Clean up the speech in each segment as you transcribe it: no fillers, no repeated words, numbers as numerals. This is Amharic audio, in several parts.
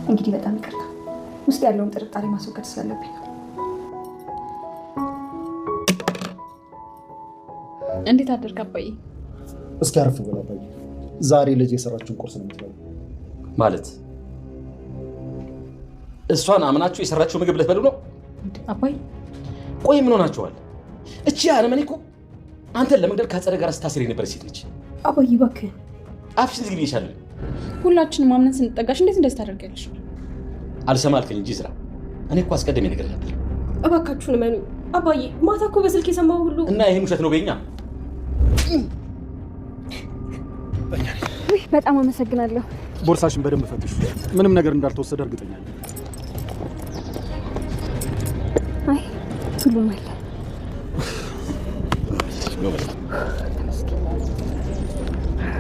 እንግዲህ በጣም ይቅርታ ውስጥ ያለውን ጥርጣሬ ማስወገድ ስላለብኝ ነው። እንዴት አደርክ አባዬ? እስኪ አረፍ በል አባዬ። ዛሬ ልጅ የሰራችውን ቁርስ ነው የምትበላው ማለት? እሷን አምናችሁ የሰራችው ምግብ ልትበሉ ነው አባዬ? ቆይ ምን ሆናችኋል? እቺ አረመኔ እኮ አንተን ለመግደል ከአጸደ ጋር ስታስር የነበረች ሴት ነች። አባዬ እባክህ አፍሽን ዝግቢ ይሻላል። ሁላችንም ማምነን ስንጠጋሽ እንዴት እንደዚህ ታደርጊያለሽ? አልሰማ አልከኝ እንጂ ዝራ። እኔ እኮ አስቀድሜ ነገር ነበር። እባካችሁን እመኑ አባዬ። ማታ እኮ በስልክ የሰማው ሁሉ እና ይሄን ውሸት ነው በእኛ። በጣም አመሰግናለሁ። ቦርሳሽን በደንብ ፈትሽ። ምንም ነገር እንዳልተወሰደ እርግጠኛ ነኝ። አይ ሁሉም አለ።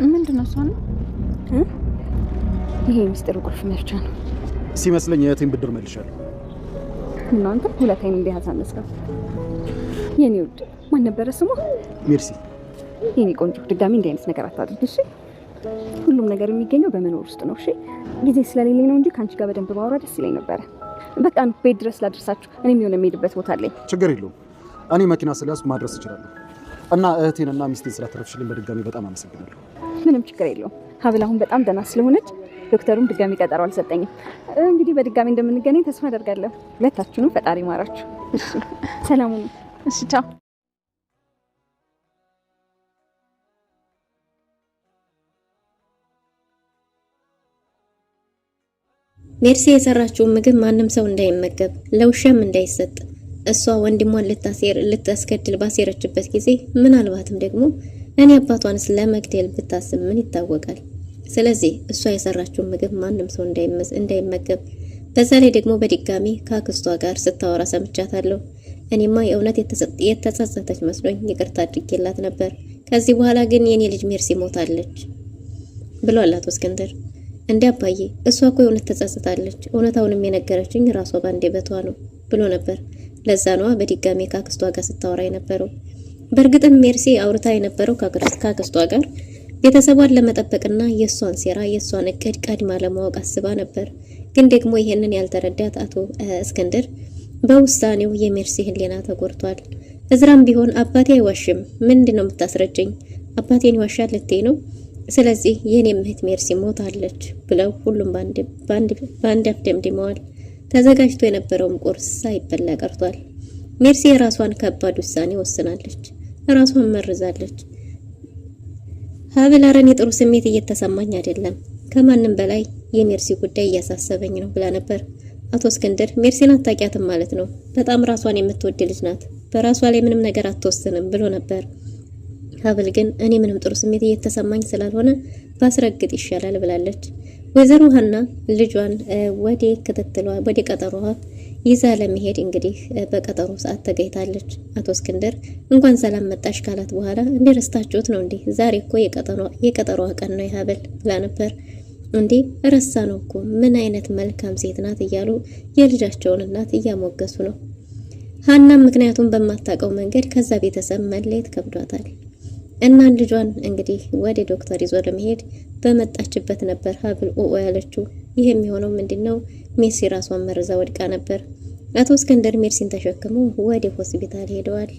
ምንድን ነው እሷ ነው? ይሄ ሚስጥር ቁልፍ መፍቻ ነው ሲመስለኝ። የእህቴን ብድር መልሻለሁ። እናንተ ሁለታይን እንዲያሳነስከው የኔ ውድ ማን ነበረ ስሟ? ሜርሲ። የኔ ቆንጆ ድጋሚ እንዲህ አይነት ነገር አታድርጊ እሺ? ሁሉም ነገር የሚገኘው በመኖር ውስጥ ነው እሺ? ጊዜ ስለሌለኝ ነው እንጂ ከአንቺ ጋር በደንብ ባወራ ደስ ይለኝ ነበረ። በቃ ቤት ድረስ ላድርሳችሁ። እኔም የሆነ የምሄድበት ቦታ አለኝ። ችግር የለውም። እኔ መኪና ስለያዝኩ ማድረስ እችላለሁ። እና እህቴንና ሚስቴን ስላተረፍሽልኝ በድጋሚ በጣም አመሰግናለሁ። ምንም ችግር የለውም። ሀብል አሁን በጣም ደህና ስለሆነች ዶክተሩም ድጋሚ ቀጠሮ አልሰጠኝም። እንግዲህ በድጋሚ እንደምንገናኝ ተስፋ አደርጋለሁ። ሁለታችሁንም ፈጣሪ ማራችሁ። እሺ ሰላም ሁኑ። እሺ ቻው። ሜርሲ የሰራችውን ምግብ ማንም ሰው እንዳይመገብ ለውሻም እንዳይሰጥ እሷ ወንድሟን ልታስገድል ባሴረችበት ጊዜ ምናልባትም ደግሞ እኔ አባቷንስ ለመግደል ብታስብ ምን ይታወቃል። ስለዚህ እሷ የሰራችውን ምግብ ማንም ሰው እንዳይመገብ፣ በዛ ላይ ደግሞ በድጋሚ ከአክስቷ ጋር ስታወራ ሰምቻታለሁ። እኔማ የእውነት የተጸጸተች መስሎኝ ይቅርታ አድርጌላት ነበር። ከዚህ በኋላ ግን የኔ ልጅ ሜርሲ ሞታለች ብሏል አቶ እስክንድር። እንዴ አባዬ፣ እሷ እኮ የእውነት ተጸጽታለች፣ እውነታውንም የነገረችኝ ራሷ ባንደበቷ ነው ብሎ ነበር። ለዛ ነዋ በድጋሚ ከአክስቷ ጋር ስታወራ የነበረው። በእርግጥም ሜርሲ አውርታ የነበረው ከአክስቷ ጋር ቤተሰቧን ለመጠበቅና የሷን ሴራ የሷን እቅድ ቀድማ ለማወቅ አስባ ነበር። ግን ደግሞ ይሄንን ያልተረዳት አቶ እስክንድር በውሳኔው የሜርሲ ህሊና ተጎድቷል። እዝራም ቢሆን አባቴ አይዋሽም፣ ምንድነው የምታስረጅኝ? አባቴን ይዋሻል ልትይ ነው? ስለዚህ የኔም እህት ሜርሲ ሞታለች ብለው ሁሉም በአንድ አፍ ደምድመዋል። ተዘጋጅቶ የነበረውም ቁርስ ሳይበላ ቀርቷል። ሜርሲ የራሷን ከባድ ውሳኔ ወስናለች። ራሷን መርዛለች። ሀብል አረን የጥሩ ስሜት እየተሰማኝ አይደለም፣ ከማንም በላይ የሜርሲ ጉዳይ እያሳሰበኝ ነው ብላ ነበር። አቶ እስክንድር ሜርሲን አታውቂያትም ማለት ነው፣ በጣም ራሷን የምትወድ ልጅ ናት፣ በራሷ ላይ ምንም ነገር አትወስንም ብሎ ነበር። ሀብል ግን እኔ ምንም ጥሩ ስሜት እየተሰማኝ ስላልሆነ ባስረግጥ ይሻላል ብላለች። ወይዘሮ ሀና ልጇን ወደ ቀጠሮዋ ይዛ ለመሄድ እንግዲህ በቀጠሮ ሰዓት ተገኝታለች። አቶ እስክንድር እንኳን ሰላም መጣሽ ካላት በኋላ እንዴ ረስታችሁት ነው እንዴ? ዛሬ እኮ የቀጠሮዋ ቀን ነው የሀብል ብላ ነበር። እንዴ ረሳ ነው እኮ ምን አይነት መልካም ሴት ናት እያሉ የልጃቸውን እናት እያሞገሱ ነው። ሀናም ምክንያቱም በማታውቀው መንገድ ከዛ ቤተሰብ መለየት ከብዷታል። እና ልጇን እንግዲህ ወደ ዶክተር ይዞ ለመሄድ በመጣችበት ነበር ሀብል ኦኦ ያለችው። ይሄ የሚሆነው ምንድነው? ሜርሲ ራሷን መርዛ ወድቃ ነበር። አቶ እስክንድር ሜርሲን ተሸክመው ወደ ሆስፒታል ሄደዋል።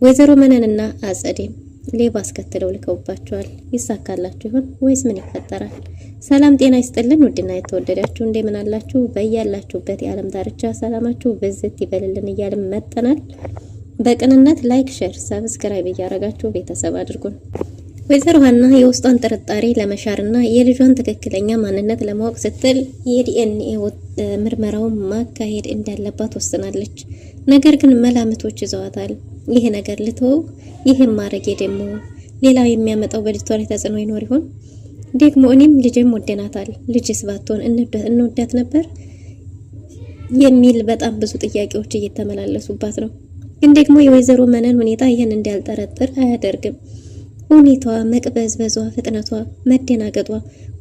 ወይዘሮ መነንና አጸዴም ሌባ አስከትለው ልከውባቸዋል። ይሳካላችሁ ይሆን ወይስ ምን ይፈጠራል? ሰላም ጤና ይስጥልን ውድና የተወደዳችሁ እንደምን አላችሁ? በያላችሁበት የዓለም ዳርቻ ሰላማችሁ ብዝት ይበልልን እያልን መጠናል። በቅንነት ላይክ፣ ሼር፣ ሰብስክራይብ እያደረጋችሁ ቤተሰብ አድርጉን። ወይዘሮ ሀና የውስጧን ጥርጣሬ ለመሻርና የልጇን ትክክለኛ ማንነት ለማወቅ ስትል የዲኤንኤ ምርመራውን ማካሄድ እንዳለባት ወስናለች። ነገር ግን መላምቶች ይዘዋታል። ይሄ ነገር ልተው፣ ይሄን ማድረጌ ደግሞ ሌላ የሚያመጣው በልጅቷ ላይ ተጽዕኖ ይኖር ይሆን? ደግሞ እኔም ልጅም ወደናታል፣ ልጅስ ባትሆን እንወዳት ነበር የሚል በጣም ብዙ ጥያቄዎች እየተመላለሱባት ነው። ግን ደግሞ የወይዘሮ መነን ሁኔታ ይሄን እንዳልጠረጥር አያደርግም። ሁኔታዋ፣ መቅበዝበዟ፣ ፍጥነቷ፣ መደናገጧ፣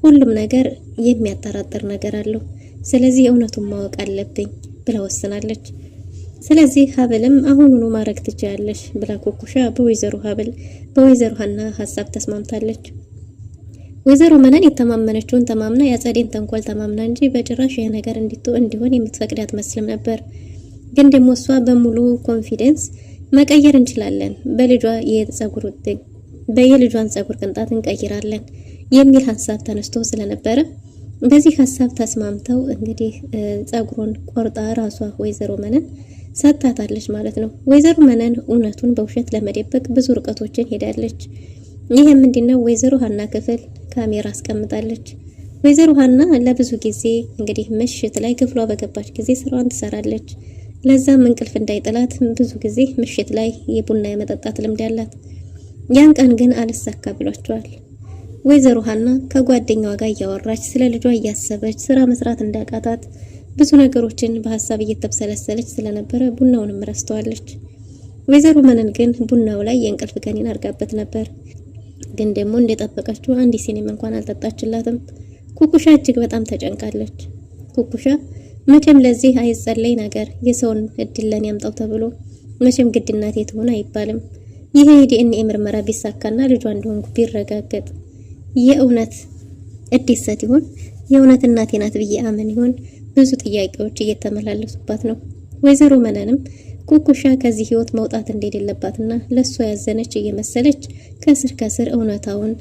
ሁሉም ነገር የሚያጠራጥር ነገር አለው። ስለዚህ እውነቱን ማወቅ አለብኝ ብላ ወስናለች። ስለዚህ ሀብልም አሁኑኑ ማድረግ ትችያለሽ ብላ ኩኩሻ በወይዘሮ ሀና ሀሳብ ተስማምታለች። ወይዘሮ መነን የተማመነችውን ተማምና የአጸዴን ተንኮል ተማምና እንጂ በጭራሽ ይሄ ነገር እንዲሆን የምትፈቅድ አትመስልም ነበር። ግን ደግሞ እሷ በሙሉ ኮንፊደንስ መቀየር እንችላለን፣ የልጇን ጸጉር ቅንጣት እንቀይራለን የሚል ሀሳብ ተነስቶ ስለነበረ በዚህ ሀሳብ ተስማምተው እንግዲህ ጸጉሩን ቆርጣ ራሷ ወይዘሮ መነን ሰጥታታለች ማለት ነው። ወይዘሮ መነን እውነቱን በውሸት ለመደበቅ ብዙ ርቀቶችን ሄዳለች። ይሄ ምንድነው? ወይዘሮ ሀና ክፍል ካሜራ አስቀምጣለች። ወይዘሮ ሀና ለብዙ ጊዜ እንግዲህ ምሽት ላይ ክፍሏ በገባች ጊዜ ስራዋን ትሰራለች። ለዛም እንቅልፍ እንዳይጥላት ብዙ ጊዜ ምሽት ላይ የቡና የመጠጣት ልምድ ያላት። ያን ቀን ግን አልሳካ ብሏቸዋል። ወይዘሮ ሀና ከጓደኛዋ ጋር እያወራች ስለ ልጇ እያሰበች ስራ መስራት እንዳቃታት ብዙ ነገሮችን በሐሳብ እየተብሰለሰለች ስለነበረ ቡናውንም ረስተዋለች። ወይዘሮ መነን ግን ቡናው ላይ የእንቅልፍ ገኒን አርጋበት ነበር። ግን ደግሞ እንደጠበቀችው አንድ ሲኒም እንኳን አልጠጣችላትም። ኩኩሻ እጅግ በጣም ተጨንቃለች። ኩኩሻ መቼም ለዚህ አይጸለይ ነገር የሰውን እድል ለኔ ያምጣው ተብሎ መቼም ግድ እናቴ ትሆን አይባልም። ይሄ የዲኤንኤ ምርመራ ቢሳካና ልጇ እንደሆንኩ ቢረጋገጥ የእውነት እድሰት ይሆን? የእውነት እናቴ ናት ብዬ አመን ይሆን? ብዙ ጥያቄዎች እየተመላለሱባት ነው። ወይዘሮ መነንም ኩኩሻ ከዚህ ህይወት መውጣት እንደሌለባትና ለሷ ያዘነች እየመሰለች ከስር እውነታውን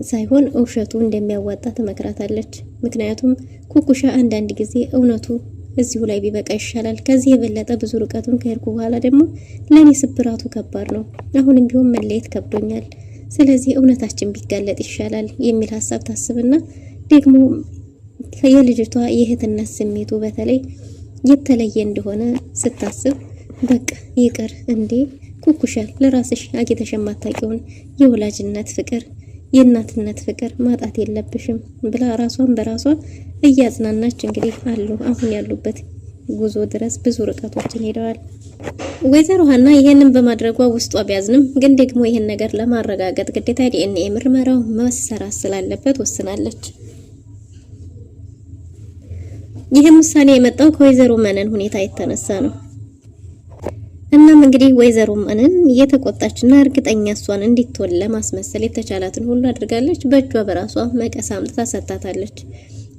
ሳይሆን ውሸቱ እንደሚያዋጣ ትመክራታለች። ምክንያቱም ኩኩሻ አንዳንድ ጊዜ እውነቱ እዚሁ ላይ ቢበቃ ይሻላል፣ ከዚህ የበለጠ ብዙ ርቀቱን ከሄድኩ በኋላ ደግሞ ለኔ ስብራቱ ከባድ ነው፣ አሁንም ቢሆን መለየት ከብዶኛል፣ ስለዚህ እውነታችን ቢጋለጥ ይሻላል የሚል ሀሳብ ታስብና ደግሞ የልጅቷ የእህትነት ስሜቱ በተለይ የተለየ እንደሆነ ስታስብ በቃ ይቅር እንዴ ኩኩሻ ለራስሽ አግኝተሽ የማታውቂውን የወላጅነት ፍቅር የእናትነት ፍቅር ማጣት የለብሽም ብላ ራሷን በራሷ እያጽናናች እንግዲህ አሁን ያሉበት ጉዞ ድረስ ብዙ ርቀቶችን ሄደዋል። ወይዘሮ ሀና ይሄንን በማድረጓ ውስጧ ቢያዝንም ግን ደግሞ ይሄን ነገር ለማረጋገጥ ግዴታ ዲኤንኤ ምርመራው መሰራት ስላለበት ወስናለች። ይህም ውሳኔ የመጣው ከወይዘሮ መነን ሁኔታ የተነሳ ነው። እናም እንግዲህ ወይዘሮ መነን እየተቆጣችና እርግጠኛ እሷን እንድትወል ለማስመሰል የተቻላትን ሁሉ አድርጋለች። በእጇ በራሷ መቀስ አምጥታ ሰጥታታለች።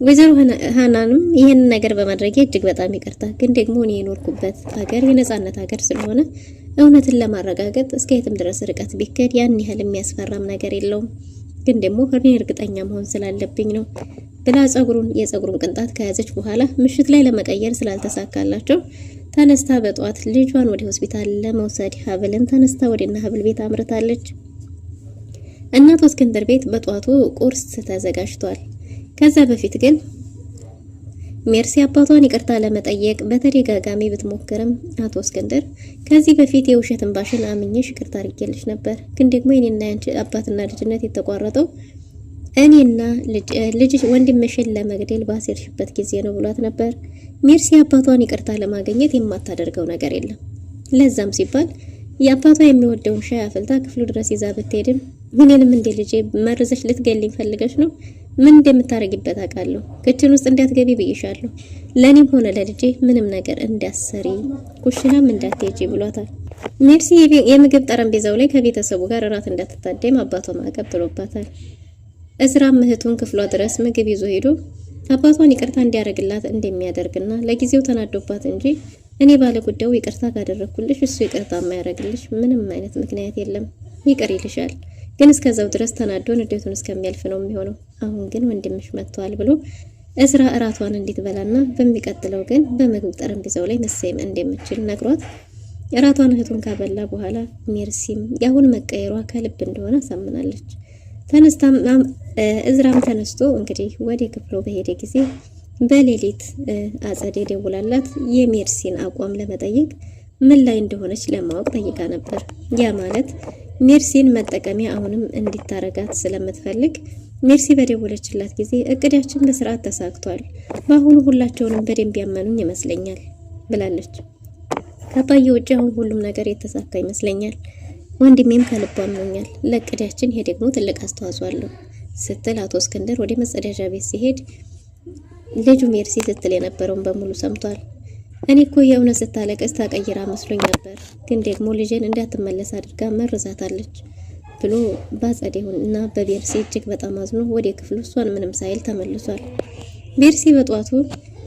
ወይዘሮ ሀናንም ይሄን ነገር በማድረግ እጅግ በጣም ይቅርታ፣ ግን ደግሞ እኔ የኖርኩበት ሀገር የነጻነት ሀገር ስለሆነ እውነትን ለማረጋገጥ እስከ የትም ድረስ ርቀት ቢከድ ያን ያህል የሚያስፈራም ነገር የለውም፣ ግን ደግሞ እኔ እርግጠኛ መሆን ስላለብኝ ነው ብላ የጸጉሩን ቅንጣት ከያዘች በኋላ ምሽት ላይ ለመቀየር ስላልተሳካላቸው ተነስታ በጧት ልጇን ወደ ሆስፒታል ለመውሰድ ሀብልን ተነስታ ወደና ሀብል ቤት አምርታለች። እናቷ እስክንድር ቤት በጧቱ ቁርስ ተዘጋጅቷል። ከዛ በፊት ግን ሜርሲ አባቷን ይቅርታ ለመጠየቅ በተደጋጋሚ ብትሞክርም አቶ እስክንድር ከዚህ በፊት የውሸት እንባሽን አምኜሽ ይቅርታ አድርጌልሽ ነበር፣ ግን ደግሞ የኔና ያንቺ አባትና ልጅነት የተቋረጠው እኔና ልጅ ወንድምሽን ለመግደል ባሴርሽበት ጊዜ ነው ብሏት ነበር። ሜርሲ አባቷን ይቅርታ ለማግኘት የማታደርገው ነገር የለም። ለዛም ሲባል የአባቷ የሚወደውን ሻይ አፍልታ ክፍሉ ድረስ ይዛ ብትሄድም እኔንም እንደ ልጄ መርዘሽ ልትገልኝ ፈልገሽ ነው? ምን እንደምታረጊበት አውቃለሁ። ክችን ውስጥ እንዳትገቢ ብዬሻለሁ። ለኔም ሆነ ለልጄ ምንም ነገር እንዳሰሪ ኩሽናም እንዳትሄጂ ብሏታል። ሜርሲ የምግብ ጠረጴዛው ላይ ከቤተሰቡ ጋር እራት እንዳትታደም አባቷ ማዕቀብ ጥሎባታል። እዝራም እህቱን ክፍሏ ድረስ ምግብ ይዞ ሄዶ አባቷን ይቅርታ እንዲያደርግላት እንደሚያደርግና ለጊዜው ተናዶባት እንጂ እኔ ባለ ጉዳዩ ይቅርታ ካደረኩልሽ እሱ ይቅርታ የማያደርግልሽ ምንም አይነት ምክንያት የለም፣ ይቅር ይልሻል፣ ግን እስከዛው ድረስ ተናዶ ንዴቱን እስከሚያልፍ ነው የሚሆነው። አሁን ግን ወንድምሽ መጥቷል ብሎ እዝራ እራቷን እንድትበላና በሚቀጥለው ግን በምግብ ጠረጴዛው ላይ መሰየም እንደምትችል ነግሯት እራቷን እህቱን ካበላ በኋላ ሜርሲም ያሁን መቀየሯ ከልብ እንደሆነ አሳምናለች። ተነስታም እዝራም ተነስቶ እንግዲህ ወደ ክፍሉ በሄደ ጊዜ በሌሊት አጸዴ ደውላላት የሜርሲን አቋም ለመጠየቅ ምን ላይ እንደሆነች ለማወቅ ጠይቃ ነበር። ያ ማለት ሜርሲን መጠቀሚያ አሁንም እንዲታረጋት ስለምትፈልግ ሜርሲ በደወለችላት ጊዜ እቅዳችን በስርዓት ተሳክቷል፣ በአሁኑ ሁላቸውንም በደንብ ያመኑኝ ይመስለኛል ብላለች። ከአባዬ ውጭ አሁን ሁሉም ነገር የተሳካ ይመስለኛል፣ ወንድሜም ከልቡ አምኖኛል፣ ለእቅዳችን ይሄ ደግሞ ትልቅ አስተዋጽኦ አለው ስትል አቶ እስክንድር ወደ መጸዳጃ ቤት ሲሄድ ልጁ ሜርሲ ስትል የነበረውን በሙሉ ሰምቷል። እኔ እኮ የእውነት ስታለቅስ ታቀይራ መስሎኝ ነበር፣ ግን ደግሞ ልጅን እንዳትመለስ አድርጋ መርዛታለች። ብሎ በአጸዴውን እና በቤርሲ እጅግ በጣም አዝኖ ወደ ክፍሉ እሷን ምንም ሳይል ተመልሷል። ቤርሲ በጧቱ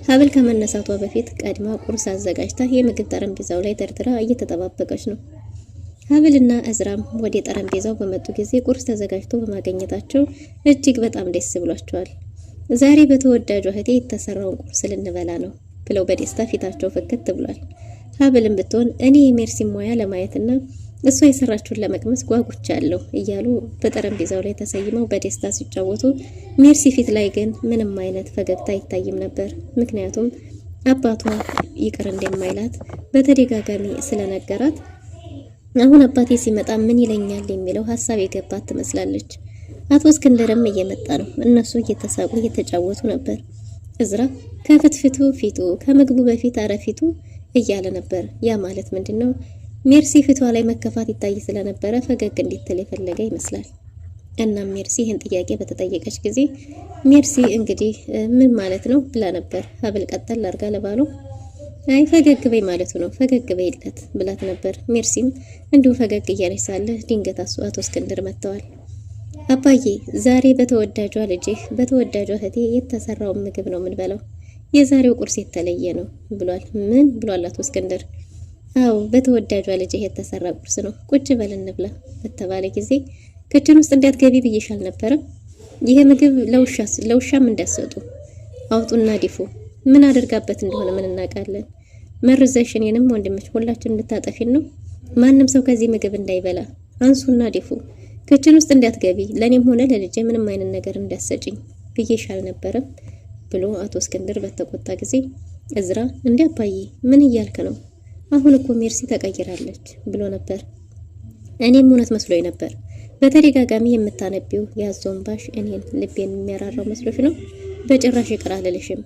ሀብል ከመነሳቷ በፊት ቀድማ ቁርስ አዘጋጅታ የምግብ ጠረጴዛው ላይ ደርድራ እየተጠባበቀች ነው። ሀብልና እዝራም ወደ ጠረጴዛው በመጡ ጊዜ ቁርስ ተዘጋጅቶ በማግኘታቸው እጅግ በጣም ደስ ብሏቸዋል። ዛሬ በተወዳጇ እህቴ የተሰራውን ቁርስ ልንበላ ነው ብለው በደስታ ፊታቸው ፍክት ብሏል። ሀብልም ብትሆን እኔ የሜርሲ ሙያ ለማየትና እሷ የሰራችውን ለመቅመስ ጓጉቻለሁ እያሉ በጠረጴዛው ላይ ተሰይመው በደስታ ሲጫወቱ፣ ሜርሲ ፊት ላይ ግን ምንም አይነት ፈገግታ አይታይም ነበር። ምክንያቱም አባቷ ይቅር እንደማይላት በተደጋጋሚ ስለነገራት አሁን አባቴ ሲመጣ ምን ይለኛል የሚለው ሀሳብ የገባት ትመስላለች። አቶ እስክንድርም እየመጣ ነው። እነሱ እየተሳቁ እየተጫወቱ ነበር። እዝራ ከፍትፍቱ ፊቱ ከምግቡ በፊት አረፊቱ እያለ ነበር። ያ ማለት ምንድነው? ሜርሲ ፊቷ ላይ መከፋት ይታይ ስለነበረ ፈገግ እንድትል የፈለገ ይመስላል። እናም ሜርሲ ይህን ጥያቄ በተጠየቀች ጊዜ ሜርሲ እንግዲህ ምን ማለት ነው ብላ ነበር። ሀብል ቀጠል አድርጋ ለባሉ አይ ፈገግ በይ ማለቱ ነው፣ ፈገግ በይለት ብላት ነበር። ሜርሲም እንዲሁ ፈገግ እያለች ሳለ ድንገት አቶ እስክንድር መጥተዋል። አባዬ ዛሬ በተወዳጇ ልጅህ በተወዳጇ እህቴ የተሰራውን ምግብ ነው የምንበላው። የዛሬው ቁርስ የተለየ ነው ብሏል። ምን ብሏል አቶ እስክንድር? አው በተወዳጇ ልጅህ የተሰራ ቁርስ ነው፣ ቁጭ በል እንብላ በተባለ ጊዜ ክችን ውስጥ እንዳትገቢ ብዬሽ አልነበረም? ይሄ ምግብ ለውሻም እንዳሰጡ አውጡና ዲፉ። ምን አደርጋበት እንደሆነ ምን እናውቃለን? መርዘሽ እኔንም ወንድምሽ ሁላችን እንድታጠፊን ነው። ማንም ሰው ከዚህ ምግብ እንዳይበላ አንሱና ዲፉ። ክችን ውስጥ እንዳትገቢ፣ ለኔም ሆነ ለልጄ ምንም አይነት ነገር እንዳሰጭኝ ብዬሽ አልነበረም ብሎ አቶ እስክንድር በተቆጣ ጊዜ እዝራ እንዴ አባዬ ምን እያልክ ነው? አሁን እኮ ሜርሲ ተቀይራለች ብሎ ነበር። እኔም እውነት መስሎኝ ነበር። በተደጋጋሚ የምታነቢው ያዞን ባሽ እኔን ልቤን የሚያራራው መስሎሽ ነው? በጭራሽ ይቅር አልልሽም።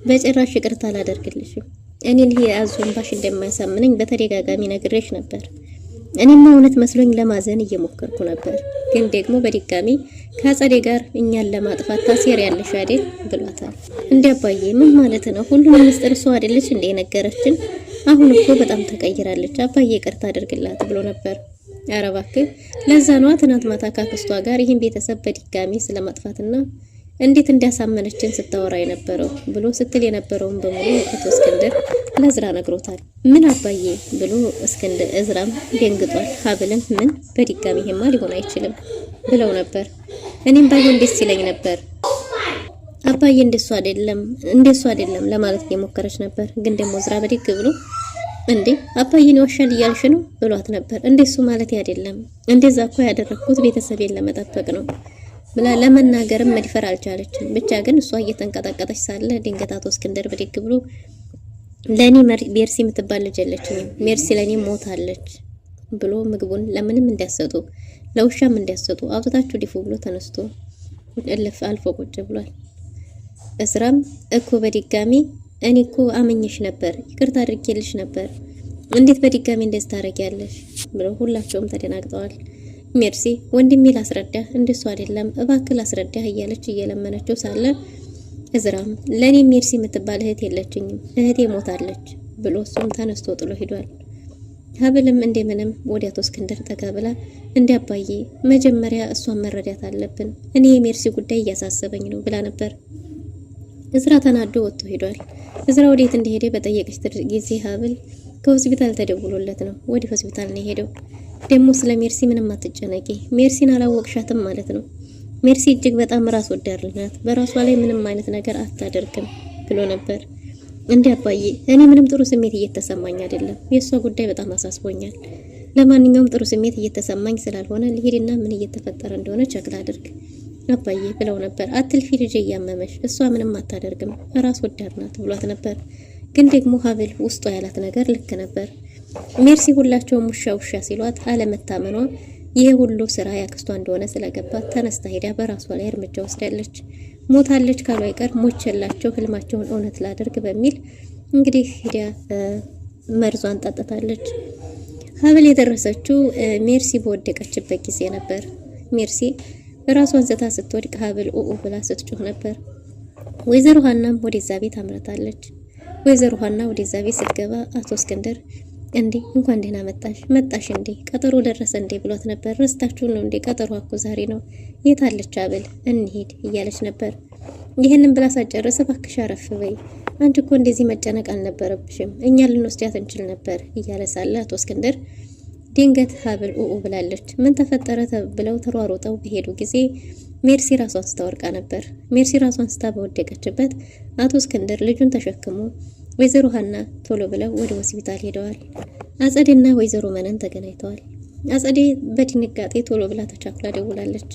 በጭራሽ ይቅርታ አላደርግልሽም። እኔን ይሄ ያዞን ባሽ እንደማያሳምነኝ በተደጋጋሚ ነግሬሽ ነበር። እኔማ እውነት መስሎኝ ለማዘን እየሞከርኩ ነበር፣ ግን ደግሞ በድጋሚ ከአጸዴ ጋር እኛን ለማጥፋት ታሴር ያለሽ አይደል ብሏታል። እንዴ አባዬ ምን ማለት ነው? ሁሉንም ምስጢር እሷ አይደለች እንደ ነገረችን? አሁን እኮ በጣም ተቀይራለች አባዬ ይቅርታ አድርግላት ብሎ ነበር። ኧረ እባክህ ለዛ ነዋ ትናንት ማታ ካክስቷ ጋር ይህን ቤተሰብ በድጋሚ ስለማጥፋትና እንዴት እንዳሳመነችን ስታወራ የነበረው ብሎ ስትል የነበረውን በሙሉ አቶ እስክንድር ለእዝራ ነግሮታል። ምን አባዬ ብሎ እስክንድር እዝራም ደንግጧል። ሀብልም ምን በድጋሚ ይሄማ ሊሆን አይችልም ብለው ነበር። እኔም ባይሆን ደስ ይለኝ ነበር አባዬ እንደሱ አይደለም ለማለት እየሞከረች ነበር። ግን ደግሞ እዝራ በድግ ብሎ እንዴ አባዬን ይዋሻል እያልሽ ነው ብሏት ነበር። እንደሱ ማለት አይደለም፣ እንደዛ እኮ ያደረኩት ቤተሰቤን ለመጠበቅ ነው ብላ ለመናገርም መድፈር አልቻለችም። ብቻ ግን እሷ እየተንቀጠቀጠች ሳለ ድንገት አቶ እስክንድር ብድግ ብሎ ለኔ ሜርሲ የምትባል ልጅ የለችኝም፣ ሜርሲ ለኔ ሞታለች ብሎ ምግቡን ለምንም እንዲያሰጡ ለውሻም እንዲያሰጡ አውጥታችሁ ዲፉ ብሎ ተነስቶ እልፍ አልፎ ቁጭ ብሏል። እስራም እኮ በድጋሚ እኔ እኮ አመኝሽ ነበር፣ ይቅርታ አድርጌልሽ ነበር፣ እንዴት በድጋሚ እንደዚህ ታረጊያለሽ ብሎ ሁላቸውም ተደናግጠዋል። ሜርሲ ወንድሜ ላስረዳህ፣ እንደሱ አይደለም እባክህ ላስረዳህ እያለች እየለመነችው ሳለ እዝራም ለኔ ሜርሲ የምትባል እህት የለችኝም፣ እህቴ ሞታለች ብሎ እሱም ተነስቶ ጥሎ ሄዷል። ሀብልም እንደምንም ወደ አቶ እስክንድር ተቀብላ እንደ አባዬ መጀመሪያ እሷን መረዳት አለብን፣ እኔ የሜርሲ ጉዳይ እያሳሰበኝ ነው ብላ ነበር። እዝራ ተናዶ ወጥቶ ሄዷል። እዝራ ወዴት እንደሄደ በጠየቀች ጊዜ ሀብል ከሆስፒታል ተደውሎለት ነው ወደ ሆስፒታል ነው የሄደው። ደግሞ ስለ ሜርሲ ምንም አትጨነቂ፣ ሜርሲን አላወቅሻትም ማለት ነው። ሜርሲ እጅግ በጣም ራስ ወዳድ ናት፣ በራሷ ላይ ምንም አይነት ነገር አታደርግም ብሎ ነበር። እንዴ አባዬ እኔ ምንም ጥሩ ስሜት እየተሰማኝ አይደለም፣ የሷ ጉዳይ በጣም አሳስቦኛል። ለማንኛውም ጥሩ ስሜት እየተሰማኝ ስላልሆነ ልሄድና ምን እየተፈጠረ እንደሆነ ቸክ ላድርግ አባዬ ብለው ነበር። አትልፊ ልጅ እያመመሽ፣ እሷ ምንም አታደርግም ራስ ወዳድ ናት ብሏት ነበር። ግን ደግሞ ሀብል ውስጧ ያላት ነገር ልክ ነበር። ሜርሲ ሁላቸውም ውሻ ሲሏት አለመታመኗ ይሄ ሁሉ ስራ ያክስቷ እንደሆነ ስለገባት ተነስታ ሄዳ በራሷ ላይ እርምጃ ወስዳለች። ሞታለች ካሉ አይቀር ሞቸላቸው ህልማቸውን እውነት ላድርግ በሚል እንግዲህ ሄዳ መርዟን ጠጥታለች። ሀብል የደረሰችው ሜርሲ በወደቀችበት ጊዜ ነበር። ሜርሲ ራሷን ዘታ ስትወድቅ ሀብል ኡኡ ብላ ስትጮህ ነበር። ወይዘሮ ሀናም ወደዛ ቤት አምርታለች። ወይዘሮ ሀና ወደዛ ቤት ስትገባ አቶ እስክንድር እንዴ እንኳን ደህና መጣሽ እንዴ ቀጠሮ ደረሰ እንዴ ብሏት ነበር። ረስታችሁ ነው እንዴ? ቀጠሮ እኮ ዛሬ ነው። የታለች አብል እንሂድ እያለች ነበር። ይህንን ብላ ሳጨርስ እባክሽ አረፍ በይ፣ አንቺ እኮ እንደዚህ መጨነቅ አልነበረብሽም፣ እኛ ልንወስዳት እንችል ነበር እያለ ሳለ አቶ እስክንድር ድንገት ሀብል ኡኡ ብላለች። ምን ተፈጠረ ብለው ተሯሩጠው በሄዱ ጊዜ ሜርሲ ራሷን ስታወርቃ ነበር። ሜርሲ ራሷን ስታ በወደቀችበት አቶ እስክንድር ልጁን ተሸክሞ ወይዘሮ ሀና ቶሎ ብለው ወደ ሆስፒታል ሄደዋል። አጸዴና ወይዘሮ መነን ተገናኝተዋል። አጸዴ በድንጋጤ ቶሎ ብላ ተቻኩላ ደውላለች።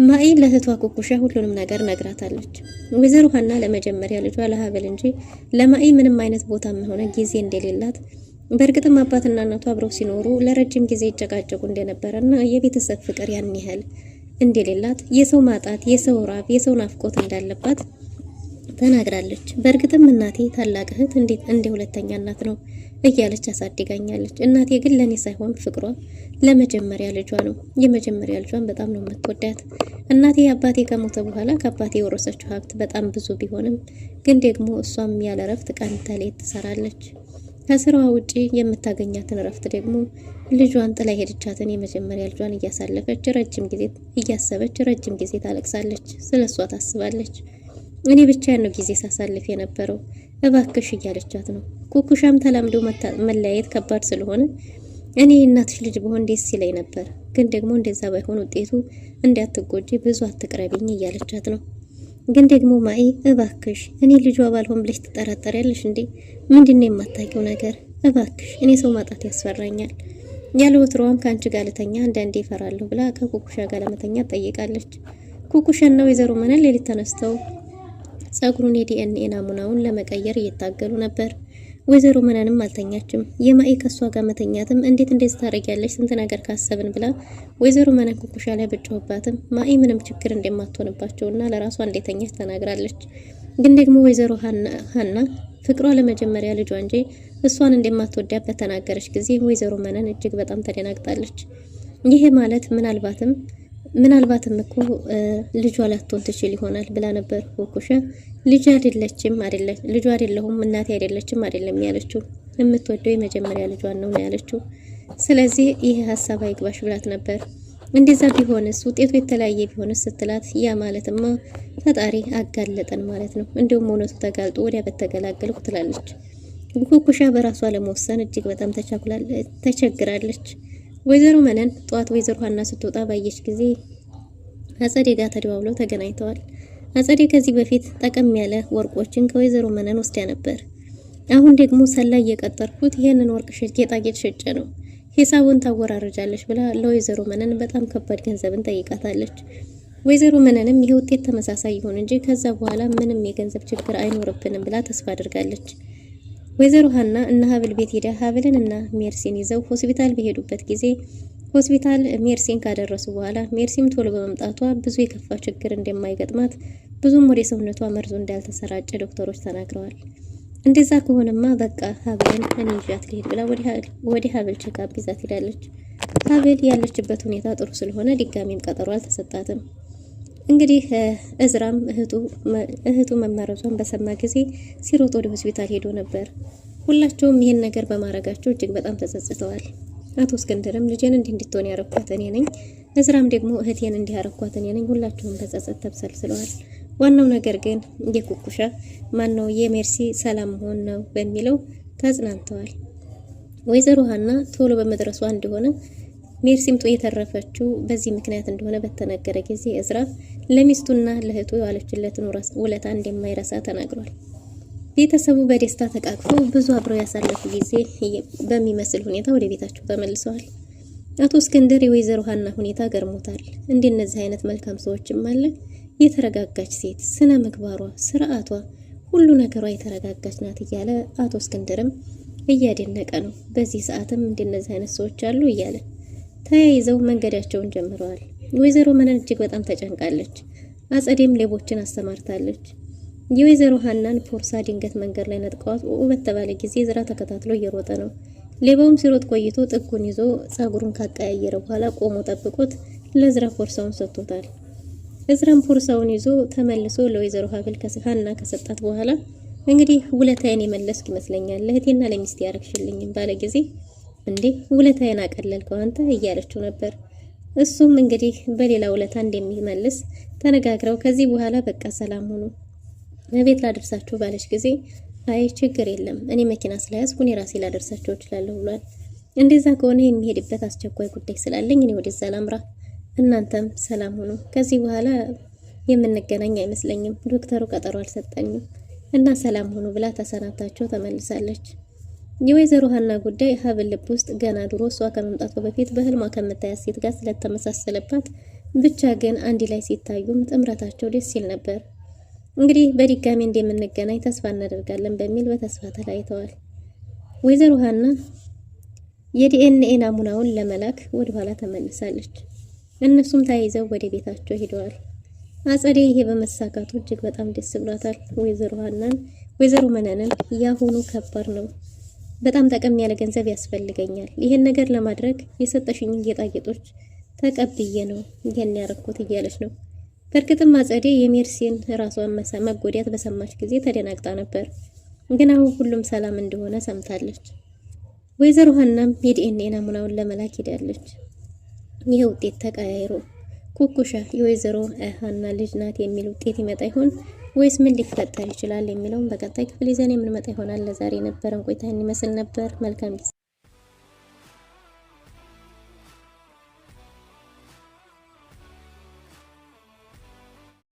ማኢ ለእህቷ ኩኩሻ ሁሉንም ነገር ነግራታለች። ወይዘሮ ሀና ለመጀመሪያ ልጇ ለሀብል እንጂ ለማኢ ምንም አይነት ቦታም ሆነ ጊዜ እንደሌላት፣ በእርግጥም አባትና እናቷ አብረው ሲኖሩ ለረጅም ጊዜ ይጨቃጨቁ እንደነበረና የቤተሰብ ፍቅር ያን ያህል እንደሌላት፣ የሰው ማጣት፣ የሰው ራብ፣ የሰው ናፍቆት እንዳለባት ተናግራለች። በእርግጥም እናቴ ታላቅ እህት እንዴት እንደ ሁለተኛ እናት ነው እያለች አሳድጋኛለች። እናቴ ግን ለኔ ሳይሆን ፍቅሯ ለመጀመሪያ ልጇ ነው። የመጀመሪያ ልጇን በጣም ነው የምትወዳት። እናቴ አባቴ ከሞተ በኋላ ከአባቴ የወረሰችው ሀብት በጣም ብዙ ቢሆንም ግን ደግሞ እሷም ያለ እረፍት ቀን ተሌት ትሰራለች። ከስራዋ ውጪ የምታገኛትን እረፍት ደግሞ ልጇን ጥላ ሄደቻትን የመጀመሪያ ልጇን እያሳለፈች ረጅም ጊዜ እያሰበች ረጅም ጊዜ ታለቅሳለች። ስለሷ ታስባለች። እኔ ብቻ ነው ጊዜ ሳሳልፍ የነበረው እባክሽ እያለቻት ነው። ኩኩሻም ተላምዶ መለያየት ከባድ ስለሆነ እኔ እናትሽ ልጅ ብሆን ደስ ይለኝ ነበር፣ ግን ደግሞ እንደዛ ባይሆን ውጤቱ እንዳትጎጂ ብዙ አትቅረቢኝ እያለቻት ነው። ግን ደግሞ ማኢ እባክሽ እኔ ልጇ ባልሆን ብለሽ ትጠራጠሪያለሽ እንዴ? ምንድነው የማታውቂው ነገር? እባክሽ እኔ ሰው ማጣት ያስፈራኛል። ያለ ወትሮዋም ከአንቺ ጋር ልተኛ አንዳንዴ እፈራለሁ ብላ ከኩኩሻ ጋር ለመተኛ ጠይቃለች። ኩኩሻና ወይዘሮ መነን ሌሊት ተነስተው ጸጉሩን የዲኤንኤ ናሙናውን ለመቀየር እየታገሉ ነበር። ወይዘሮ መነንም አልተኛችም። የማኢ ከሷ ጋር መተኛትም እንዴት እንደዚህ ታረጊያለሽ ስንት ነገር ካሰብን ብላ ወይዘሮ መነን ኩኩሻ ላይ ብጮህባትም ማኢ ምንም ችግር እንደማትሆንባቸውና ለራሷ እንደተኛች ተናግራለች። ግን ደግሞ ወይዘሮ ሀና ፍቅሯ ለመጀመሪያ ልጇ እንጂ እሷን እንደማትወዳት በተናገረች ጊዜ ወይዘሮ መነን እጅግ በጣም ተደናግጣለች። ይሄ ማለት ምናልባትም እኮ ልጇ ላትሆን ትችል ይሆናል ብላ ነበር ኩኩሻ። ልጅ ልጇ አይደለሁም እናቴ አይደለችም አይደለም ያለችው፣ የምትወደው የመጀመሪያ ልጇን ነው ያለችው። ስለዚህ ይሄ ሀሳብ አይግባሽ ብላት ነበር። እንደዛ ቢሆንስ ውጤቱ የተለያየ ቢሆንስ ስትላት፣ ያ ማለትማ ፈጣሪ አጋለጠን ማለት ነው፣ እንዲሁም እውነቱ ተጋልጦ ወዲያ በተገላገልኩ ትላለች። ኩኩሻ በራሷ ለመወሰን እጅግ በጣም ተቸግራለች። ወይዘሮ መነን ጠዋት ወይዘሮ ሀና ስትወጣ ባየች ጊዜ አጸዴ ጋር ተደዋውለው ተገናኝተዋል። አጸዴ ከዚህ በፊት ጠቀም ያለ ወርቆችን ከወይዘሮ መነን ወስዳ ነበር። አሁን ደግሞ ሰላይ የቀጠርኩት ይሄንን ወርቅ ጌጣጌጥ ሸጬ ነው፣ ሂሳቡን ታወራረጃለች ብላ ለወይዘሮ መነን በጣም ከባድ ገንዘብን ጠይቃታለች። ወይዘሮ መነንም ይሄ ውጤት ተመሳሳይ ይሁን እንጂ ከዛ በኋላ ምንም የገንዘብ ችግር አይኖርብንም ብላ ተስፋ አድርጋለች። ወይዘሮ ሀና እና ሀብል ቤት ሄዳ ሀብልን እና ሜርሲን ይዘው ሆስፒታል በሄዱበት ጊዜ ሆስፒታል ሜርሲን ካደረሱ በኋላ ሜርሲም ቶሎ በመምጣቷ ብዙ የከፋ ችግር እንደማይገጥማት ብዙም ወደ ሰውነቷ መርዞ እንዳልተሰራጨ ዶክተሮች ተናግረዋል። እንደዛ ከሆነማ በቃ ሀብልን እኔ ይዣት ልሄድ ብላ ወደ ሀብል ቼክአፕ ይዛት ሄዳለች። ሀብል ያለችበት ሁኔታ ጥሩ ስለሆነ ድጋሚም ቀጠሮ አልተሰጣትም። እንግዲህ እዝራም እህቱ መመረዟን በሰማ ጊዜ ሲሮጥ ወደ ሆስፒታል ሄዶ ነበር። ሁላቸውም ይህን ነገር በማድረጋቸው እጅግ በጣም ተጸጽተዋል። አቶ እስክንድርም ልጄን እንድትሆን ያረኳት እኔ ነኝ፣ እዝራም ደግሞ እህቴን እንዲያረኳት እኔ ነኝ፣ ሁላቸውም በጸጸት ተብሰልስለዋል። ዋናው ነገር ግን የኩኩሻ ማነው የሜርሲ ሰላም መሆን ነው በሚለው ተጽናንተዋል። ወይዘሮ ሀና ቶሎ በመድረሷ እንደሆነ ሜርሲም የተረፈችው በዚህ ምክንያት እንደሆነ በተነገረ ጊዜ እዝራ ለሚስቱና ለእህቱ የዋለችለትን ውለታ እንደማይረሳ ተናግሯል። ቤተሰቡ በደስታ ተቃቅፈው ብዙ አብረው ያሳለፉ ጊዜ በሚመስል ሁኔታ ወደ ቤታቸው ተመልሰዋል። አቶ እስክንድር የወይዘሮ ሀና ሁኔታ ገርሞታል። እንደነዚህ አይነት መልካም ሰዎችም አለ። የተረጋጋች ሴት፣ ስነ ምግባሯ፣ ስርዓቷ፣ ሁሉ ነገሯ የተረጋጋች ናት እያለ አቶ እስክንድርም እያደነቀ ነው። በዚህ ሰዓትም እንደነዚህ አይነት ሰዎች አሉ እያለ ተያይዘው መንገዳቸውን ጀምረዋል። ወይዘሮ መነን እጅግ በጣም ተጨንቃለች። አጸዴም ሌቦችን አሰማርታለች። የወይዘሮ ሀናን ፖርሳ ድንገት መንገድ ላይ ነጥቀዋት በተባለ ጊዜ እዝራ ተከታትሎ እየሮጠ ነው። ሌባውም ሲሮጥ ቆይቶ ጥጉን ይዞ ጸጉሩን ካቀያየረ በኋላ ቆሞ ጠብቆት ለእዝራ ፖርሳውን ሰጥቶታል። እዝራም ፖርሳውን ይዞ ተመልሶ ለወይዘሮ ሀና ከሰጣት በኋላ እንግዲህ ውለታዬን የመለስክ ይመስለኛል። ለእህቴና ለሚስቴ ያረግሽልኝም ባለ ጊዜ እንዴ ውለታዬን አቀለልከው አንተ እያለችው ነበር። እሱም እንግዲህ በሌላ ውለታ እንደሚመልስ ተነጋግረው ከዚህ በኋላ በቃ ሰላም ሆኑ ቤት ላደርሳችሁ ባለች ጊዜ አይ ችግር የለም እኔ መኪና ስለያዝኩ እኔ ራሴ ላደርሳችሁ እችላለሁ ብሏል። እንደዛ ከሆነ የሚሄድበት አስቸኳይ ጉዳይ ስላለኝ እኔ ወደዛ ላምራ፣ እናንተም ሰላም ሆኑ። ከዚህ በኋላ የምንገናኝ አይመስለኝም፣ ዶክተሩ ቀጠሮ አልሰጠኝም እና ሰላም ሆኑ ብላ ተሰናብታቸው ተመልሳለች። የወይዘሮ ሀና ጉዳይ ሀብል ልብ ውስጥ ገና ድሮ እሷ ከመምጣቷ በፊት በህልሟ ከምታያት ሴት ጋር ስለተመሳሰለባት ብቻ ግን አንድ ላይ ሲታዩም ጥምረታቸው ደስ ሲል ነበር። እንግዲህ በድጋሚ እንደምንገናኝ ተስፋ እናደርጋለን በሚል በተስፋ ተለያይተዋል። ወይዘሮ ሀና የዲኤንኤ ናሙናውን ለመላክ ወደ ኋላ ተመልሳለች። እነሱም ተያይዘው ወደ ቤታቸው ሄደዋል። አጸዴ ይሄ በመሳካቱ እጅግ በጣም ደስ ብሏታል። ወይዘሮ መነንን ያሁኑ ከባድ ነው፣ በጣም ጠቀም ያለ ገንዘብ ያስፈልገኛል፣ ይሄን ነገር ለማድረግ የሰጠሽኝ ጌጣጌጦች ተቀብዬ ነው ይሄን ያረኩት እያለች ነው። በእርግጥም አጸዴ የሜርሲን ራሷን መጎዳት በሰማች ጊዜ ተደናግጣ ነበር፣ ግን አሁን ሁሉም ሰላም እንደሆነ ሰምታለች። ወይዘሮ ሀናም የዲኤንኤ ናሙናውን ለመላክ ሄዳለች። ይህ ውጤት ተቀያይሮ ኩኩሻ የወይዘሮ ሀና ልጅ ናት የሚል ውጤት ይመጣ ይሆን ወይስ ምን ሊፈጠር ይችላል የሚለውን በቀጣይ ክፍል ይዘን የምንመጣ ይሆናል። ለዛሬ የነበረን ቆይታ ይመስል ነበር። መልካም ጊዜ